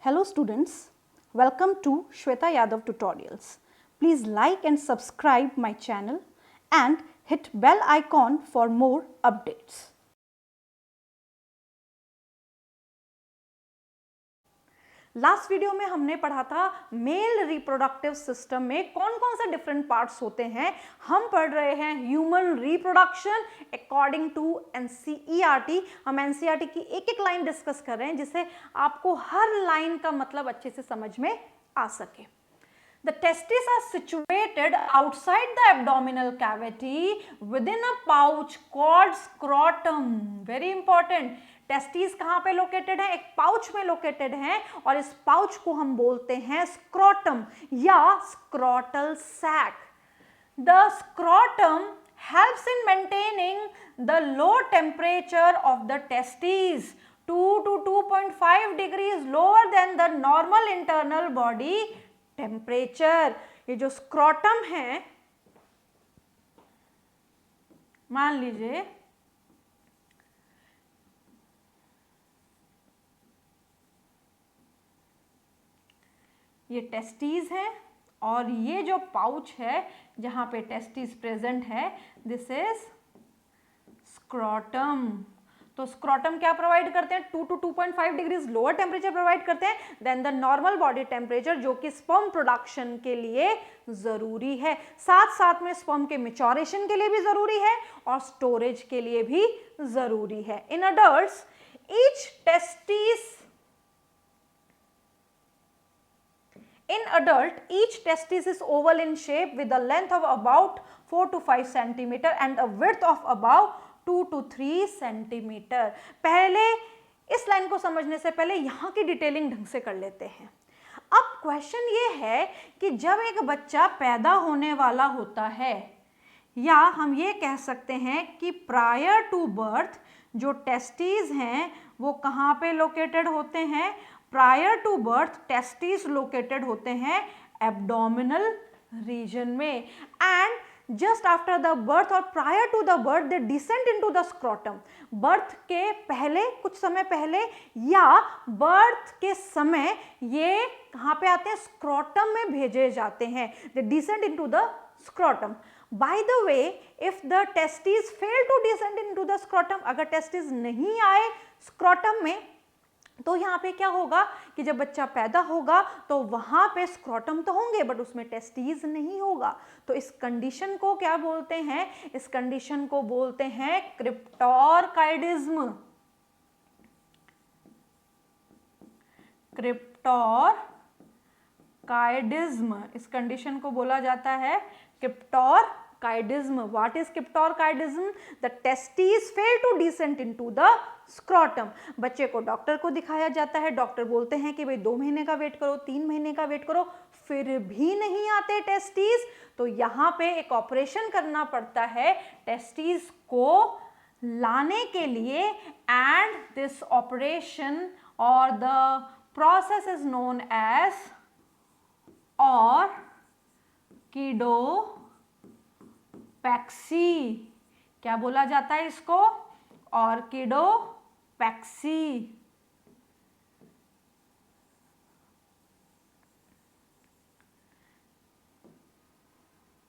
Hello students, welcome to Shweta Yadav Tutorials. Please like and subscribe my channel and hit bell icon for more updates. Last video में हमने पढ़ा था male reproductive system में कौन कौन से different parts होते हैं। हम पढ़ रहे हैं human reproduction according to NCERT. हम एनसीईआरटी की एक एक लाइन डिस्कस कर रहे हैं जिससे आपको हर लाइन का मतलब अच्छे से समझ में आ सके। The testes are situated outside the abdominal cavity within a pouch called scrotum. Very important. Testis कहाँ पे लोकेटेड है? एक पाउच में लोकेटेड है और इस पाउच को हम बोलते हैं स्क्रोटम या scrotal sac. The scrotum helps in maintaining the low temperature of the testes 2 to 2.5 degrees lower than the normal internal body temperature. ये जो स्क्रोटम है, मान लीजिए ये टेस्टिस है और ये जो पाउच है जहां पे टेस्टिस प्रेजेंट है, दिस इज स्क्रोटम। तो स्क्रोटम क्या प्रोवाइड करते हैं? 2 to 2.5 degrees lower temperature provide करते हैं then the normal body temperature, जो कि स्पर्म प्रोडक्शन के लिए जरूरी है, साथ साथ में स्पर्म के मैच्योरेशन के लिए भी जरूरी है और स्टोरेज के लिए भी जरूरी है। इन adults In adult, each testis is oval in shape with a length of about 4 to 5 centimeter and a width of about 2 to 3 centimeter. पहले इस लाइन को समझने से पहले यहाँ की डिटेलिंग ढंग से कर लेते हैं। अब क्वेश्चन ये है कि जब एक बच्चा पैदा होने वाला होता है, या हम ये कह सकते हैं कि प्रायर टू बर्थ जो टेस्टिस हैं वो कहाँ पे लोकेटेड होते हैं? Prior to birth testis located होते हैं एब्डोमिनल रीजन में, and just after the birth और prior to the birth they descend into the scrotum. Birth के पहले, कुछ समय पहले या बर्थ के समय ये कहाँ पे आते हैं? स्क्रोटम में भेजे जाते हैं। They descend into the scrotum. By the way, if the testis fail to descend into the scrotum, अगर टेस्टिस नहीं आए स्क्रोटम में, तो यहाँ पे क्या होगा कि जब बच्चा पैदा होगा तो वहां पे स्क्रोटम तो होंगे बट उसमें टेस्टिस नहीं होगा। तो इस कंडीशन को क्या बोलते हैं? इस कंडीशन को बोलते हैं क्रिप्टोरकाइडिज्म। क्रिप्टोरकाइडिज्म, इस कंडीशन को बोला जाता है cryptorchidism. What is cryptorchidism? The testis fail to descend into the scrotum. बच्चे को डॉक्टर को दिखाया जाता है, डॉक्टर बोलते हैं कि भाई 2 महीने का वेट करो, 3 महीने का वेट करो, फिर भी नहीं आते टेस्टिस, तो यहाँ पे एक ऑपरेशन करना पड़ता है टेस्टिस को लाने के लिए, एंड दिस ऑपरेशन और the process is known as orchidopexy. क्या बोला जाता है इसको? Orchidopexy.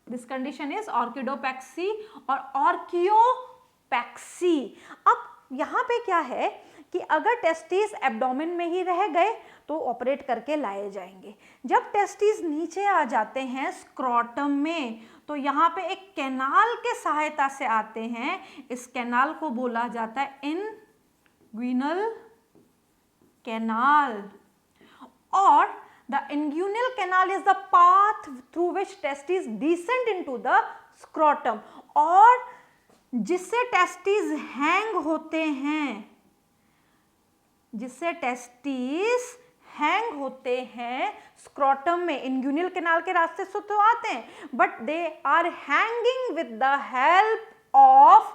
This condition is orchidopexy और ऑर्कियोपैक्सी। अब यहां पे क्या है कि अगर टेस्टिस एब्डोमेन में ही रह गए तो ऑपरेट करके लाए जाएंगे। जब टेस्टिस नीचे आ जाते हैं स्क्रोटम में, तो यहाँ पे एक कैनाल के सहायता से आते हैं। इस कैनाल को बोला जाता है इंग्विनल कैनाल, और the inguinal canal is the path through which testis descend into the scrotum, और जिससे टेस्टिस हैंग होते हैं, जिससे टेस्टिस हैंग होते हैं स्क्रोटम में। इंग्विनल कैनाल के रास्ते से तो आते हैं but they are hanging with the help of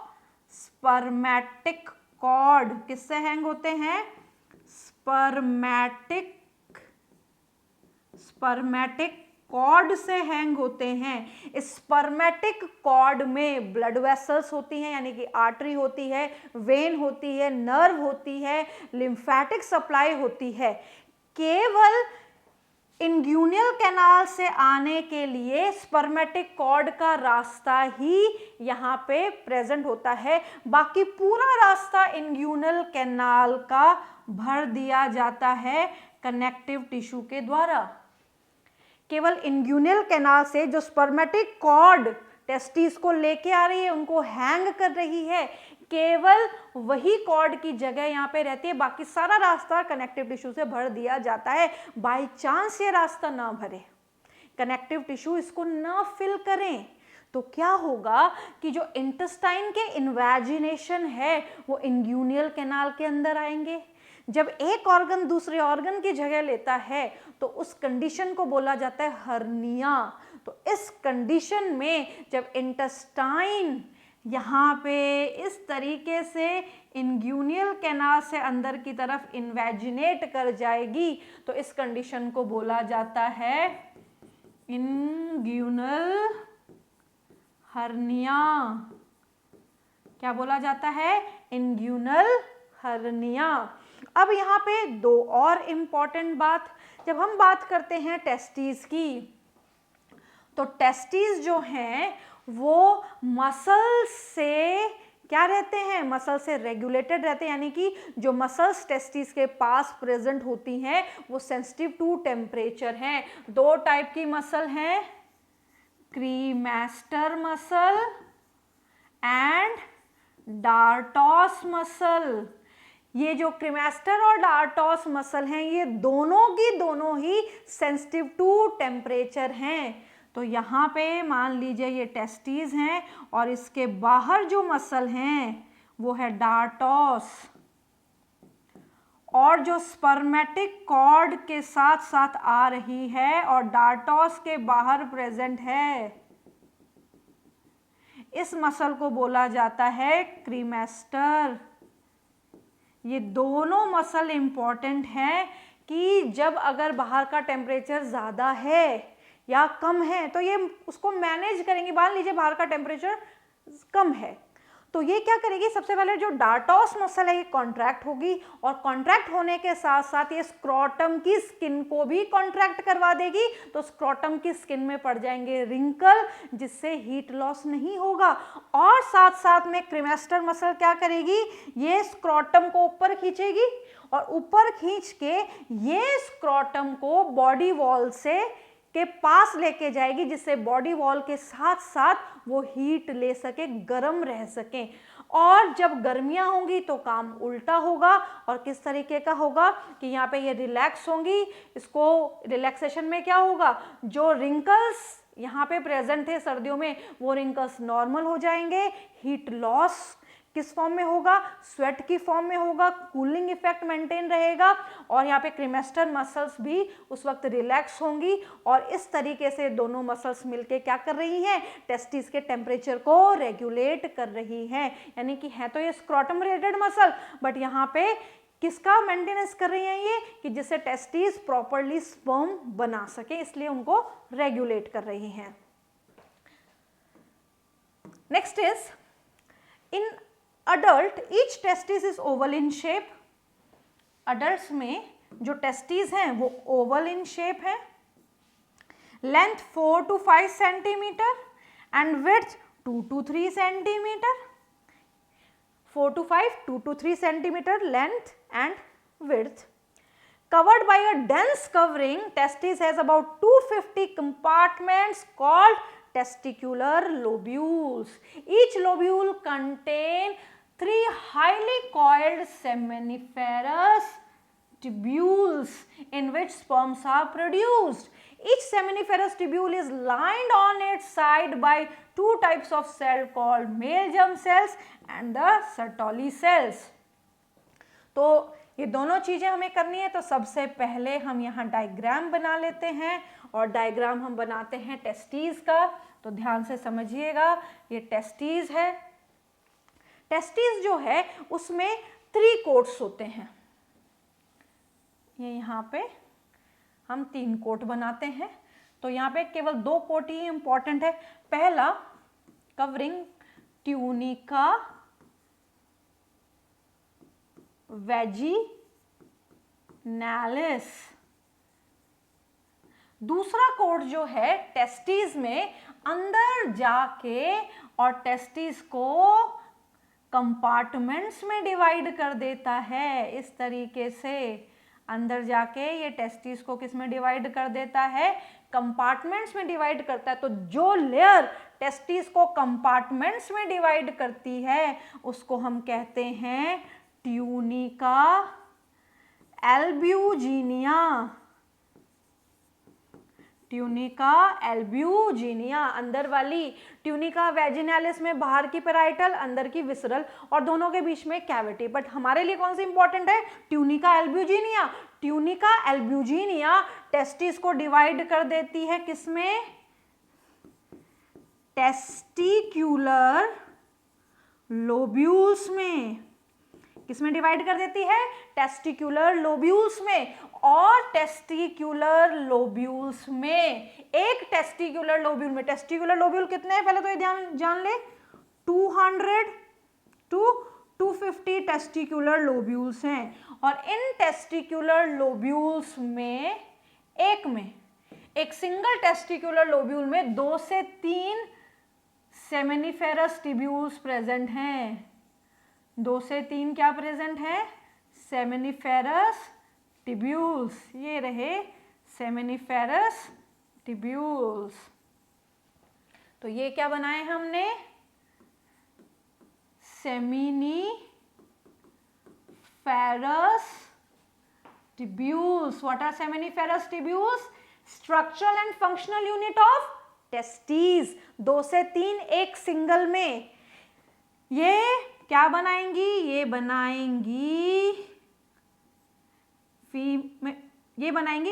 spermatic cord. किससे हैंग होते हैं? स्पर्मेटिक कॉर्ड से हैंग होते हैं। इस स्पर्मेटिक कॉर्ड में ब्लड वेसल्स होती हैं, यानी कि आर्टरी होती है, वेन होती है, नर्व होती है, लिम्फेटिक सप्लाई होती है। केवल इंग्यूनियल कैनाल से आने के लिए स्पर्मेटिक कॉर्ड का रास्ता ही यहाँ पे प्रेजेंट होता है, बाकी पूरा रास्ता इंग्यूनियल कैनाल का भर दिया जाता है कनेक्टिव टिश्यू के द्वारा। केवल इंग्यूनियल कैनाल से जो स्पर्मेटिक कॉर्ड टेस्टिस को लेके आ रही है, उनको हैंग कर रही है, केवल वही कॉर्ड की जगह यहाँ पे रहती है, बाकी सारा रास्ता कनेक्टिव टिश्यू से भर दिया जाता है। बाय चांस ये रास्ता ना भरे, कनेक्टिव टिश्यू इसको ना फिल करें, तो क्या होगा कि जो इंटेस्टाइन के इन्वेजिनेशन है वो इंग्यूनियल कैनाल के अंदर आएंगे। जब एक ऑर्गन दूसरे ऑर्गन की जगह लेता है तो उस कंडीशन को बोला जाता है हर्निया। तो इस कंडीशन में जब इंटेस्टाइन यहाँ पे इस तरीके से इंग्यूनियल कैनाल से अंदर की तरफ इन्वेजिनेट कर जाएगी तो इस कंडीशन को बोला जाता है इंग्यूनल हर्निया। क्या बोला जाता है? इंग्यूनल हर्निया। अब यहाँ पे दो और इम्पॉर्टेंट बात, जब हम बात करते हैं टेस्टिस की, तो टेस्टिस जो हैं वो मसल से क्या रहते हैं? मसल से रेगुलेटेड रहते हैं, यानी कि जो मसल्स टेस्टिस के पास प्रेजेंट होती हैं वो सेंसिटिव टू टेम्परेचर हैं। दो टाइप की मसल हैं, cremaster muscle and dartos muscle. ये जो क्रीमेस्टर और डार्टोस मसल हैं ये दोनों की दोनों ही सेंसिटिव टू टेम्परेचर हैं। तो यहाँ पे मान लीजिए ये टेस्टिस हैं और इसके बाहर जो मसल हैं वो है डार्टोस, और जो स्पर्मेटिक कॉर्ड के साथ साथ आ रही है और डार्टोस के बाहर प्रेजेंट है, इस मसल को बोला जाता है क्रीमेस्टर। ये दोनों मसल इंपॉर्टेंट हैं कि जब अगर बाहर का टेम्परेचर ज़्यादा है या कम है तो ये उसको मैनेज करेंगे। मान लीजिए बाहर का टेम्परेचर कम है तो ये क्या करेगी, सबसे पहले जो डार्टोस मसल है ये कॉन्ट्रैक्ट होगी, और कॉन्ट्रैक्ट होने के साथ साथ ये स्क्रोटम की स्किन को भी कॉन्ट्रैक्ट करवा देगी। तो स्क्रोटम की स्किन में पड़ जाएंगे रिंकल, जिससे हीट लॉस नहीं होगा। और साथ साथ में क्रीमेस्टर मसल क्या करेगी, ये स्क्रोटम को ऊपर खींचेगी और ऊपर खींच के ये स्क्रोटम को बॉडी वॉल से के पास लेके जाएगी, जिससे बॉडी वॉल के साथ साथ वो हीट ले सके, गर्म रह सके। और जब गर्मियां होंगी तो काम उल्टा होगा, और किस तरीके का होगा कि यहाँ पे ये रिलैक्स होंगी। इसको रिलैक्सेशन में क्या होगा, जो रिंकल्स यहाँ पे प्रेजेंट थे सर्दियों में वो रिंकल्स नॉर्मल हो जाएंगे। हीट लॉस किस फॉर्म में होगा, स्वेट की फॉर्म में होगा, कूलिंग इफेक्ट मेंटेन रहेगा, और यहाँ पे क्रीमेस्टर मसल्स भी उस वक्त रिलैक्स होंगी। और इस तरीके से दोनों मसल्स मिलके क्या कर रही हैं, टेस्टिस के टेम्परेचर को रेगुलेट कर रही हैं। यानी कि है तो ये स्क्रोटम रिलेटेड मसल, बट यहाँ पे किसका मेंटेनेंस कर रही हैं ये, कि जिससे टेस्टिस प्रॉपरली स्पर्म बना सके, इसलिए उनको रेगुलेट कर रही हैं। Next is in adult each testis is oval in shape. Adult में जो टेस्टिस हैं वो ओवल इन शेप है, length 4 to 5 centimetre and width 2 to 3 centimetre. 4 to 5, 2 to 3 centimetre length and width. Covered by a dense covering, testis has about 250 compartments called testicular lobules. Each lobule contain 3 highly coiled seminiferous tubules in which sperms are produced. Each seminiferous tubule is lined on its side by 2 types of cell called male germ cells and the Sertoli cells. तो ये दोनों चीजें हमें करनी है। तो सबसे पहले हम यहाँ डायग्राम बना लेते हैं, और डायग्राम हम बनाते हैं टेस्टिस का। तो ध्यान से समझिएगा, ये टेस्टिस है। टेस्टिस जो है उसमें 3 कोट्स होते हैं। ये यहाँ पे हम 3 कोट बनाते हैं। तो यहाँ पे केवल 2 कोट ही इंपॉर्टेंट है। पहला कवरिंग ट्यूनिका वेजिनालिस, दूसरा कोड जो है टेस्टिस में अंदर जाके और टेस्टिस को कंपार्टमेंट्स में डिवाइड कर देता है। इस तरीके से अंदर जाके ये टेस्टिस को किस में डिवाइड कर देता है, कंपार्टमेंट्स में डिवाइड करता है। तो जो लेयर टेस्टिस को कंपार्टमेंट्स में डिवाइड करती है उसको हम कहते हैं ट्यूनिका एल्ब्यूजिनिया। ट्यूनिका एल्ब्यूजिनिया अंदर वाली, ट्यूनिका वेजिनालिस में बाहर की पेराइटल, अंदर की विसरल, और दोनों के बीच में कैविटी। बट हमारे लिए कौन सी इंपॉर्टेंट है, tunica albuginea. Tunica albuginea testis को डिवाइड कर देती है किसमें, टेस्टिक्यूलर लोब्यूल्स में। किसमें डिवाइड कर देती है, टेस्टिक्यूलर लोब्यूल्स में। और टेस्टिक्यूलर लोब्यूल्स में, एक टेस्टिक्यूलर लोब्यूल में, टेस्टिक्यूलर लोब्यूल कितने हैं पहले तो ये ध्यान जान ले, 200 to 250 टेस्टिक्यूलर लोब्यूल्स हैं। और इन टेस्टिक्यूलर लोब्यूल्स में एक सिंगल टेस्टिक्यूलर लोब्यूल में 2 से 3 सेमिनिफेरस टिब्यूल्स प्रेजेंट हैं। 2 से 3 क्या प्रेजेंट है, सेमिनिफेरस टिब्यूल्स। ये रहे सेमिनिफेरस टिब्यूल्स। तो ये क्या बनाए हमने, seminiferous tubules. What are seminiferous tubules? Structural and functional unit of testes. 2 से 3 एक सिंगल में। ये क्या बनाएंगी, ये बनाएंगी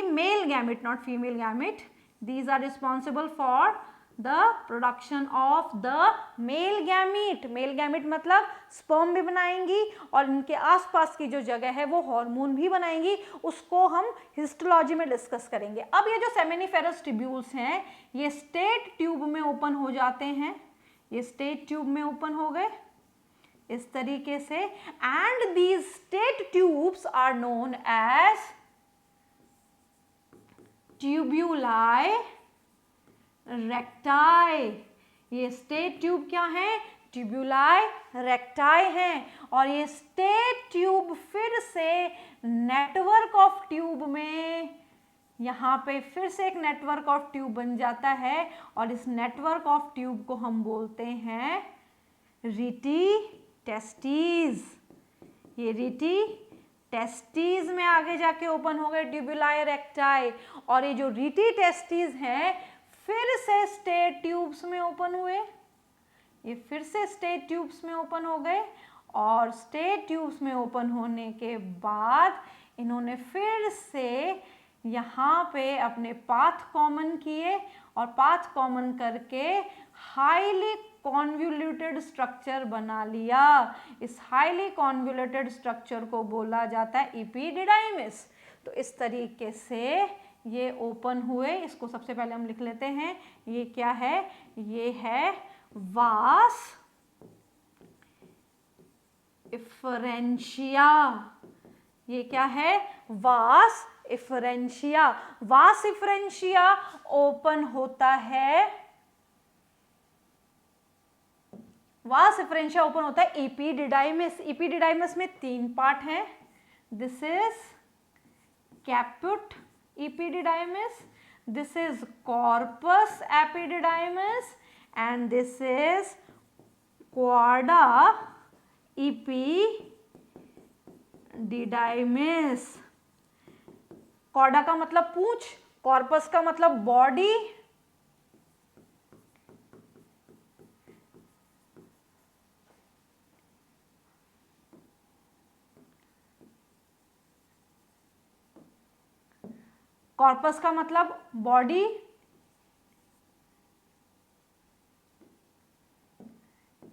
male gamete, not female gamete. These are responsible for the production of the male gamete. Male gamete मतलब स्पर्म भी बनाएंगी और इनके आसपास की जो जगह है वो हार्मोन भी बनाएंगी। उसको हम हिस्टोलॉजी में डिस्कस करेंगे। अब ये जो सेमिनिफेरस टिब्यूल्स हैं ये स्टेट ट्यूब में ओपन हो जाते हैं। ये स्टेट ट्यूब में ओपन हो गए इस तरीके से। And these straight tubes are known as tubuli recti. ये स्टेट ट्यूब क्या है, ट्यूब्यूलाई रेक्टाई हैं। और ये स्टेट ट्यूब फिर से नेटवर्क ऑफ ट्यूब में, यहाँ पे फिर से एक नेटवर्क ऑफ ट्यूब बन जाता है और इस नेटवर्क ऑफ ट्यूब को हम बोलते हैं रीटी टेस्टीज। ये रीटी टेस्टीज में आगे जाके ओपन हो गए ट्यूब्यूलाई रेक्टाई। और ये जो रीटी टेस्टीज हैं फिर से स्टेट ट्यूब्स में ओपन हुए। ये फिर से स्टेट ट्यूब्स में ओपन हो गए और स्टेट ट्यूब्स में ओपन होने के बाद इन्होंने फिर से यहाँ पे अपने पाथ कॉमन किए और पाथ कॉमन करके हाईली कॉन्वोल्यूटेड स्ट्रक्चर बना लिया। इस हाईली कॉन्वोल्यूटेड स्ट्रक्चर को बोला जाता है एपिडिडाइमिस। तो इस तरीके से ये ओपन हुए। इसको सबसे पहले हम लिख लेते हैं। ये क्या है, ये है वास इफरेंशिया। ये क्या है, वास इफरेंशिया। वास इफरेंशिया ओपन होता है, वास इफरेंशिया ओपन होता है एपिडिडाइमिस। एपिडिडाइमिस में 3 पार्ट हैं। This is कैप्यूट epididymis, this is corpus epididymis, and this is chorda epididymis. Chorda का मतलब पूंछ, कॉर्पस का मतलब बॉडी, कॉर्पस का मतलब बॉडी,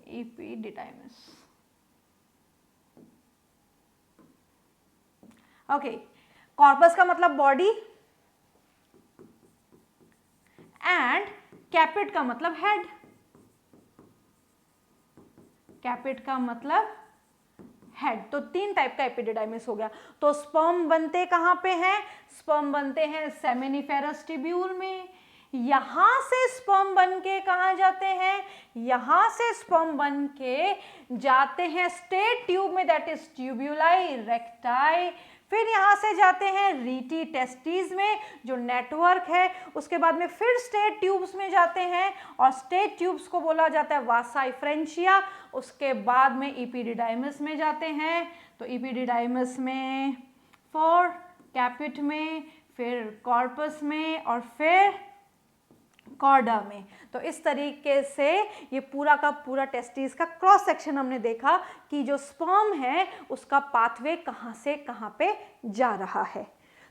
एपिडिडाइमिस। ओके, कॉर्पस का मतलब बॉडी एंड कैपिट का मतलब हेड। कैपिट का मतलब हेड। तो 3 टाइप का एपिडिडाइमिस हो गया। तो स्पर्म बनते कहाँ पे हैं? स्पर्म बनते हैं सेमिनिफेरस ट्यूब्यूल में। यहां से स्पर्म बन के कहाँ जाते हैं? यहां से स्पर्म बन के जाते हैं स्टेट ट्यूब में, दैट इज ट्यूब्यूलाई रेक्टाई। फिर यहां से जाते हैं रीटी टेस्टिस में जो नेटवर्क है। उसके बाद में फिर स्टेट ट्यूब्स में जाते हैं और स्टेट ट्यूब्स को बोला जाता है वासा एफ्रेंशिया। उसके बाद में एपिडिडाइमिस में जाते हैं। तो एपिडिडाइमिस में, फोर कैपिट में, फिर कॉर्पस में और फिर कॉर्डा में। तो इस तरीके से ये पूरा का पूरा टेस्टिस का क्रॉस सेक्शन हमने देखा कि जो स्पर्म है उसका पाथवे कहाँ से कहाँ पे जा रहा है।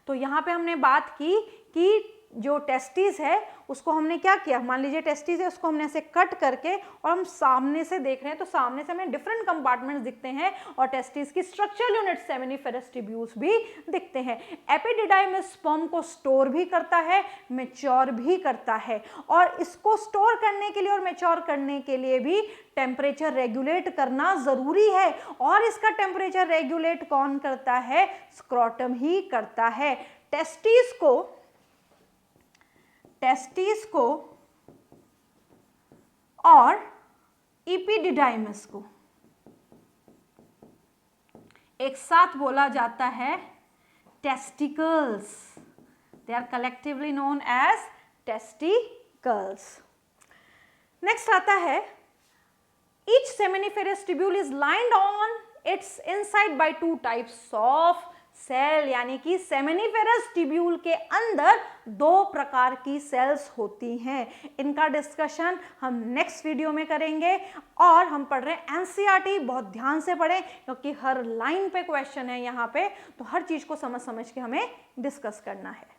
तो यहाँ पे हमने बात की कि जो टेस्टिस है उसको हमने क्या किया, मान लीजिए टेस्टिस है उसको हमने ऐसे कट करके और हम सामने से देख रहे हैं, तो सामने से हमें डिफरेंट कंपार्टमेंट्स दिखते हैं और टेस्टिस की स्ट्रक्चरल यूनिट सेमिनिफेरस ट्यूब्यूल्स भी दिखते हैं। एपिडिडाइमिस स्पर्म को स्टोर भी करता है, मैच्योर भी करता है, और इसको स्टोर करने के लिए और मैच्योर करने के लिए भी टेम्परेचर रेगुलेट करना जरूरी है। और इसका टेम्परेचर रेगुलेट कौन करता है? स्क्रोटम ही करता है। टेस्टिस को और एपिडिडाइमिस को एक साथ बोला जाता है testicles. They are collectively known as testicles. Next आता है, each seminiferous tubule is lined on its inside by 2 types of cell, यानी कि सेमिनिफेरस ट्यूब्यूल के अंदर 2 प्रकार की सेल्स होती हैं। इनका डिस्कशन हम नेक्स्ट वीडियो में करेंगे। और हम पढ़ रहे हैं एनसीईआरटी, बहुत ध्यान से पढ़ें क्योंकि हर लाइन पे क्वेश्चन है यहाँ पे, तो हर चीज को समझ के हमें डिस्कस करना है।